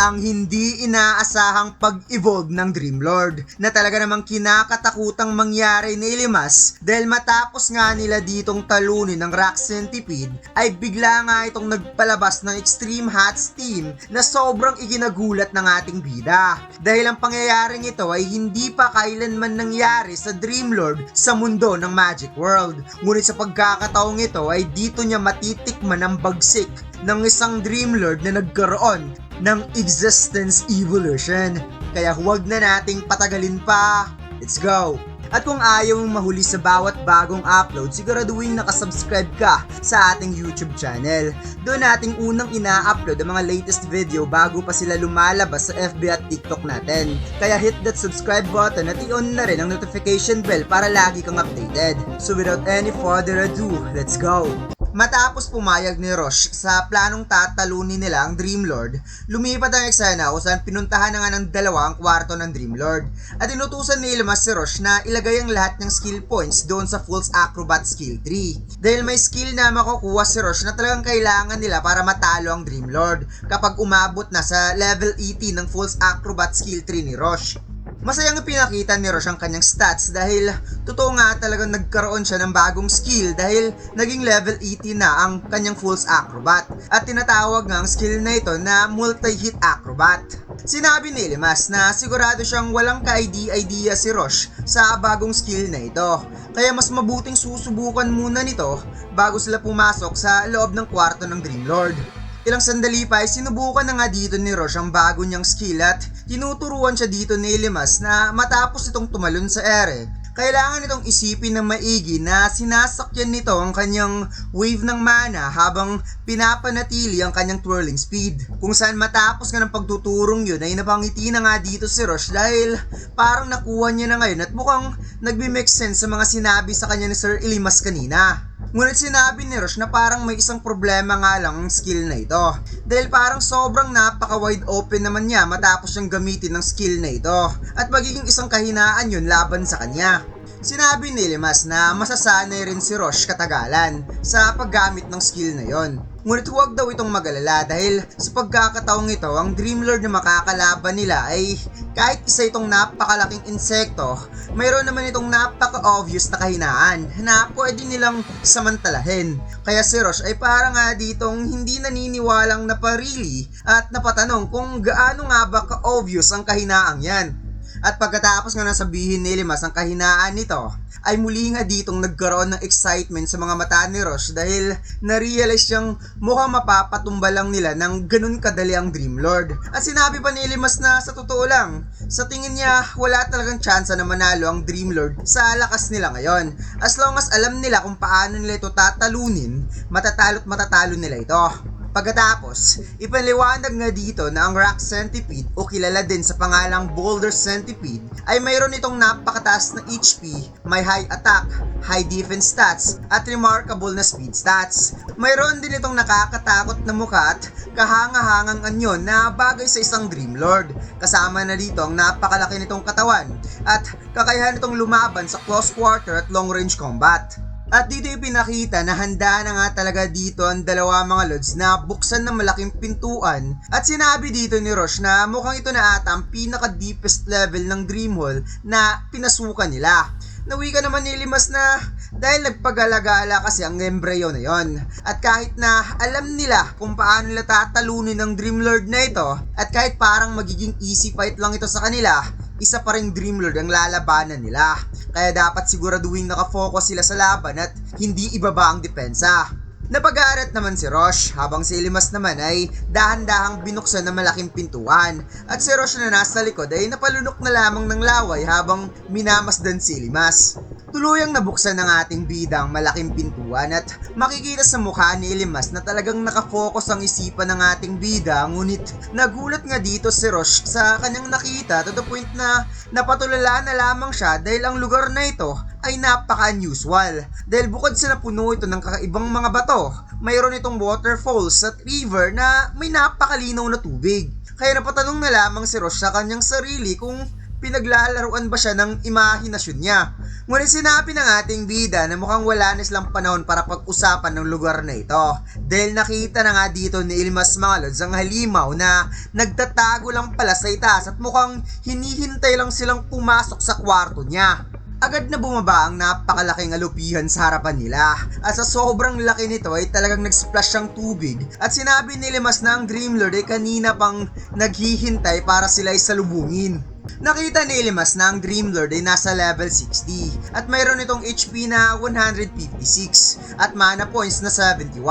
ang hindi inaasahang pag-evolve ng Dreamlord na talaga namang kinakatakutang mangyari ni Ilimas dahil matapos nga nila ditong talunin ng Rock Centipede ay bigla nga itong nagpalabas ng Extreme Hot Steam na sobrang ikinagulat ng ating bida dahil ang pangyayaring ito ay hindi pa kailanman nangyari sa Dreamlord sa mundo ng Magic World, ngunit sa pagkakataong ito ay dito niya matitikman ang bagsik ng isang Dreamlord na nagkaroon ng existence evolution. Kaya huwag na nating patagalin pa. Let's go! At kung ayaw mong mahuli sa bawat bagong upload, siguraduhin nakasubscribe ka sa ating YouTube channel. Doon nating unang ina-upload ang mga latest video bago pa sila lumalabas sa FB at TikTok natin. Kaya hit that subscribe button at i-on na rin ang notification bell para lagi kang updated. So without any further ado, let's go! Matapos pumayag ni Roche sa planong tatalunin nila ang Dreamlord, lumipat ang eksena kung saan pinuntahan na nga ng dalawa ang kwarto ng Dreamlord at inutusan ni Ilimas si Roche na ilagay ang lahat ng skill points doon sa Fool's Acrobat skill tree. Dahil may skill na makukuha si Roche na talagang kailangan nila para matalo ang Dreamlord kapag umabot na sa level 18 ng Fool's Acrobat skill tree ni Roche. Masayang ipinakita ni Roche ang kanyang stats dahil totoo nga talagang nagkaroon siya ng bagong skill dahil naging level 80 na ang kanyang Fool's Acrobat at tinatawag nga ang skill na ito na Multi-Hit Acrobat. Sinabi ni Ilimas na sigurado siyang walang ka-idea si Roche sa bagong skill na ito, kaya mas mabuting susubukan muna nito bago sila pumasok sa loob ng kwarto ng Dreamlord. Ilang sandali pa ay sinubukan na nga dito ni Roche ang bago niyang skill at tinuturuan siya dito ni Ilimas na matapos itong tumalon sa ere, kailangan itong isipin ng maigi na sinasakyan nito ang kanyang wave ng mana habang pinapanatili ang kanyang twirling speed. Kung saan matapos nga ng pagtuturong yun ay napangiti na nga dito si Roche dahil parang nakuha niya na ngayon at mukhang nagbe-make sense sa mga sinabi sa kanya ni Sir Ilimas kanina. Ngunit sinabi ni Roche na parang may isang problema nga lang ang skill na ito dahil parang sobrang napaka-wide open naman niya matapos siyang gamitin ng skill na ito at magiging isang kahinaan yun laban sa kanya. Sinabi ni Ilimas na masasanay rin si Roche katagalan sa paggamit ng skill na yon. Ngunit huwag daw itong mag-alala dahil sa pagkakataong ito, ang Dreamlord na makakalaban nila ay kahit isa itong napakalaking insekto, mayroon naman itong napaka-obvious na kahinaan na pwede nilang samantalahin. Kaya si Roche ay parang nga ditong hindi naniniwalang naparili at napatanong kung gaano nga ba ka-obvious ang kahinaang yan. At pagkatapos nga nasabihin ni Ilimas ang kahinaan nito, ay muli nga ditong nagkaroon ng excitement sa mga mata ni Roche dahil na-realize siyang mukhang mapapatumba lang nila ng ganun kadali ang Dreamlord. At sinabi pa ni Ilimas na sa totoo lang, sa tingin niya wala talagang tsansa na manalo ang Dreamlord sa lakas nila ngayon. As long as alam nila kung paano nila ito tatalunin, matatalo't matatalo nila ito. Pagkatapos, ipaliwanag nga dito na ang Rock Centipede o kilala din sa pangalang Boulder Centipede ay mayroon itong napakataas na HP, may high attack, high defense stats at remarkable na speed stats. Mayroon din itong nakakatakot na mukha at kahanga-hangang anyo na bagay sa isang Dreamlord. Kasama na dito ang napakalaki nitong katawan at kakayahan nitong lumaban sa close quarter at long range combat. At dito ipinakita na handa na nga talaga dito ang dalawa mga lods na buksan ng malaking pintuan at sinabi dito ni Roche na mukhang ito na ata ang pinaka-deepest level ng Dreamhall na pinasukan nila. Nawika naman ni Ilimas na dahil nagpagala-gala kasi ang embryo na yon. At kahit na alam nila kung paano nila tatalunin ng Dreamlord na ito at kahit parang magiging easy fight lang ito sa kanila, isa pa ring Dreamlord ang lalabanan nila. Kaya dapat siguraduhin nakafocus sila sa laban at hindi ibaba ang depensa. Napag-aarat naman si Roche habang si Ilimas naman ay dahan-dahang binuksan ng malaking pintuan at si Roche na nasa likod ay napalunok na lamang ng laway habang minamasdan si Ilimas. Tuluyang nabuksan ng ating bida ang malaking pintuan at makikita sa mukha ni Ilimas na talagang nakafocus ang isipan ng ating bida, ngunit nagulat nga dito si Roche sa kanyang nakita to the point na napatulala na lamang siya dahil ang lugar na ito ay napaka-unusual dahil bukod sa napuno ito ng kakaibang mga bato, mayroon itong waterfalls at river na may napakalinaw na tubig. Kaya napatanong na lamang si Roche sa kanyang sarili kung pinaglalaruan ba siya ng imahinasyon niya. Ngunit sinabi ng ating bida na mukhang wala na silang panahon para pag-usapan ng lugar na ito. Dahil nakita na nga dito ni Ilmas mga lods ang halimaw na nagtatago lang pala sa itaas at mukhang hinihintay lang silang pumasok sa kwarto niya. Agad na bumaba ang napakalaking alupihan sa harapan nila at sa sobrang laki nito ay talagang nag-splash ang tubig at sinabi ni Limas na ang Dreamlord ay kanina pang naghihintay para sila ay salubungin. Nakita ni Limas na ang Dreamlord ay nasa level 60 at mayroon itong HP na 156 at mana points na 71.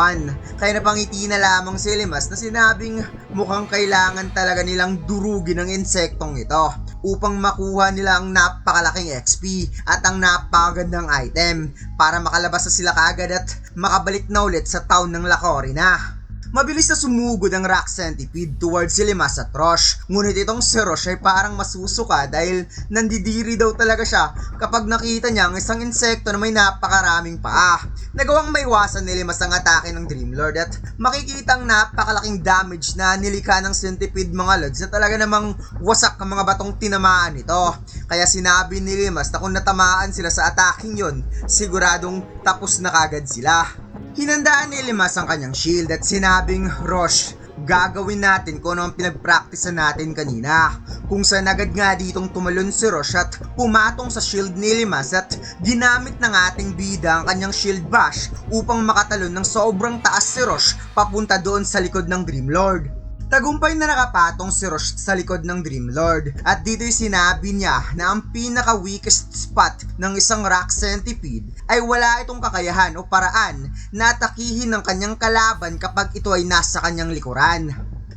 Kaya napangiti na lamang si Limas na sinabing mukhang kailangan talaga nilang durugin ang insektong ito upang makuha nila ang napakalaking XP at ang napakagandang item para makalabas na sila kaagad at makabalik na ulit sa town ng Lacorina. Mabilis na sumugod ang rock centipede towards si Limas at Rosh, ngunit itong si Rosh ay parang masusuka dahil nandidiri daw talaga siya kapag nakita niya ang isang insekto na may napakaraming paa. Nagawang maiwasan ni Limas ang atake ng Dreamlord at makikita ang napakalaking damage na nilika ng centipede mga lods na talaga namang wasak ang mga batong tinamaan nito. Kaya sinabi ni Limas na kung natamaan sila sa ataking yon, siguradong tapos na kagad sila. Hinandaan ni Limas ang kanyang shield at sinabing, Rosh, gagawin natin kung ano ang pinagpraktisan natin kanina. Kung saan agad nga ditong tumalon si Rosh at pumatong sa shield ni Limas at ginamit ng ating bida ang kanyang shield bash upang makatalon ng sobrang taas si Rosh papunta doon sa likod ng Dreamlord. Tagumpay na nakapatong si Rosh sa likod ng Dreamlord at dito'y sinabi niya na ang pinaka-weakest spot ng isang rock centipede ay wala itong kakayahan o paraan na atakihin ng kanyang kalaban kapag ito ay nasa kanyang likuran.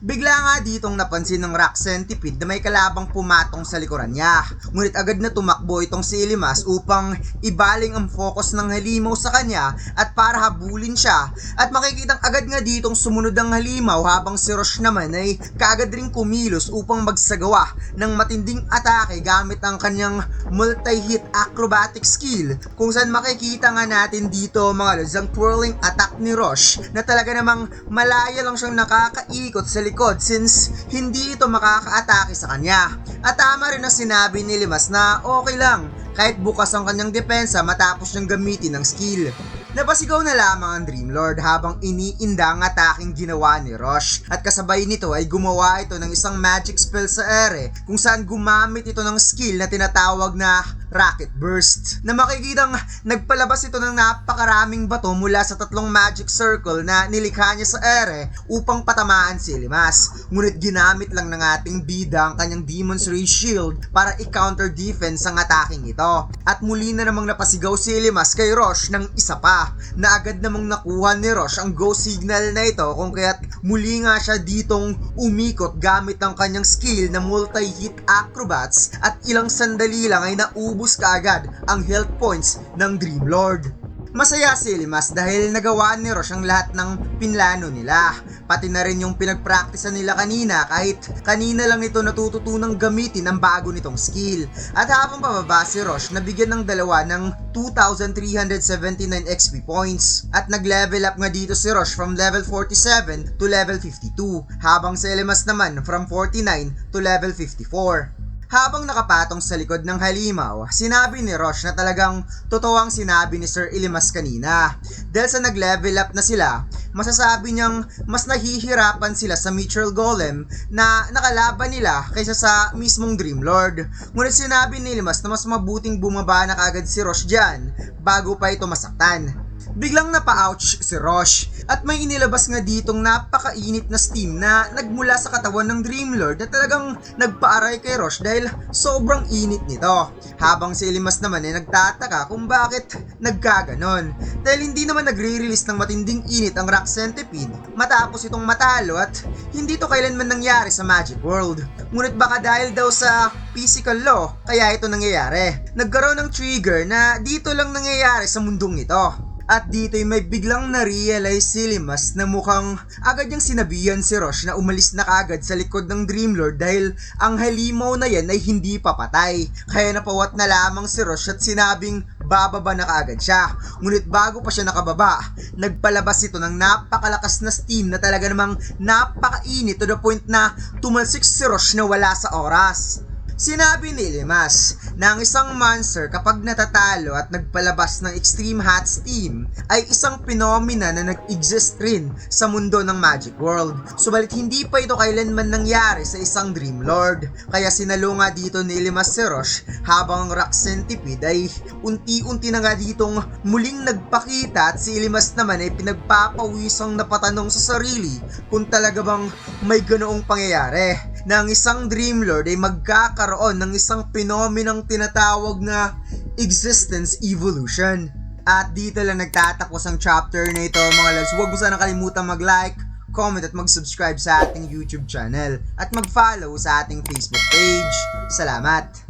Bigla nga ditong napansin ng rock centipede na may kalabang pumatong sa likuran niya. Ngunit agad na tumakbo itong si Limas upang ibaling ang focus ng halimaw sa kanya at para habulin siya. At makikitang agad nga ditong sumunod ang halimaw habang si Rosh naman ay kaagad ring kumilos upang magsagawa ng matinding atake gamit ang kanyang multi-hit acrobatic skill. Kung saan makikita nga natin dito mga lods ang twirling attack ni Rosh na talaga namang malaya lang siyang nakakaikot sa likod since hindi ito makaka-atake sa kanya. At tama rin na sinabi ni Limas na okay lang kahit bukas ang kanyang depensa matapos niyang gamitin ng skill. Napasigaw na lamang ang Dreamlord habang iniinda ang ataking ginawa ni Rosh at kasabay nito ay gumawa ito ng isang magic spell sa ere kung saan gumamit ito ng skill na tinatawag na Rocket Burst na makikitang nagpalabas ito ng napakaraming bato mula sa tatlong magic circle na nilikha niya sa ere upang patamaan si Limas. Ngunit ginamit lang ng ating bida ang kanyang Demon's Ray Shield para i-counter defense ang ataking ito. At muli na namang napasigaw si Limas kay Rosh ng isa pa na agad namang nakuha ni Rosh ang go signal na ito kung kaya't muli nga siya ditong umikot gamit ang kanyang skill na multi-hit acrobats at ilang sandali lang ay naubos kaagad ang health points ng Dreamlord. Masaya si Limas dahil nagawa ni Rosh ang lahat ng pinlano nila, pati na rin yung pinagpraktisan nila kanina kahit kanina lang nito natututunang gamitin ang bago nitong skill. At habang pababa si Rosh, nabigyan ng dalawa ng 2,379 XP points at nag-level up nga dito si Rosh from level 47 to level 52 habang si Limas naman from 49 to level 54. Habang nakapatong sa likod ng halimaw, sinabi ni Rosh na talagang totoo ang sinabi ni Sir Ilimas kanina. Dahil sa nag-level up na sila, masasabi niyang mas nahihirapan sila sa Mitchell Golem na nakalaban nila kaysa sa mismong Dreamlord. Ngunit sinabi ni Ilimas na mas mabuting bumaba na kagad si Rosh dyan bago pa ito masaktan. Biglang napa-ouch si Rosh at may inilabas nga ditong napakainit na steam na nagmula sa katawan ng Dreamlord na talagang nagpaaray kay Rosh dahil sobrang init nito. Habang si Limas naman ay nagtataka kung bakit nagkaganon dahil hindi naman nagre-release ng matinding init ang rock centipede matapos itong matalo at hindi to kailanman nangyari sa Magic World. Ngunit baka dahil daw sa physical law kaya ito nangyayari. Nagkaroon ng trigger na dito lang nangyayari sa mundong ito. At dito'y may biglang na-realize si Limas na mukhang agad niyang sinabihan si Rosh na umalis na kagad sa likod ng Dreamlord dahil ang halimaw na yan ay hindi papatay. Kaya napawat na lamang si Rosh at sinabing bababa na kaagad siya. Ngunit bago pa siya nakababa, nagpalabas ito ng napakalakas na steam na talaga namang napakainit to the point na tumalsik si Rosh na wala sa oras. Sinabi ni Ilimas na ang isang monster kapag natatalo at nagpalabas ng Extreme Hot Steam ay isang phenomena na nag-exist rin sa mundo ng Magic World. Subalit hindi pa ito kailanman nangyari sa isang Dream Lord. Kaya sinalo nga dito ni Ilimas si Rosh habang ang Rock Centipede ay unti-unti na nga ditong muling nagpakita at si Ilimas naman ay pinagpapawisang napatanong sa sarili kung talaga bang may ganoong pangyayari na ang isang Dream Lord ay magkakaroon ng isang phenomenang tinatawag na existence evolution. At dito lang nagtatapos ang chapter na ito mga lods. Huwag mo sana kalimutan mag-like, comment at mag-subscribe sa ating YouTube channel at mag-follow sa ating Facebook page. Salamat!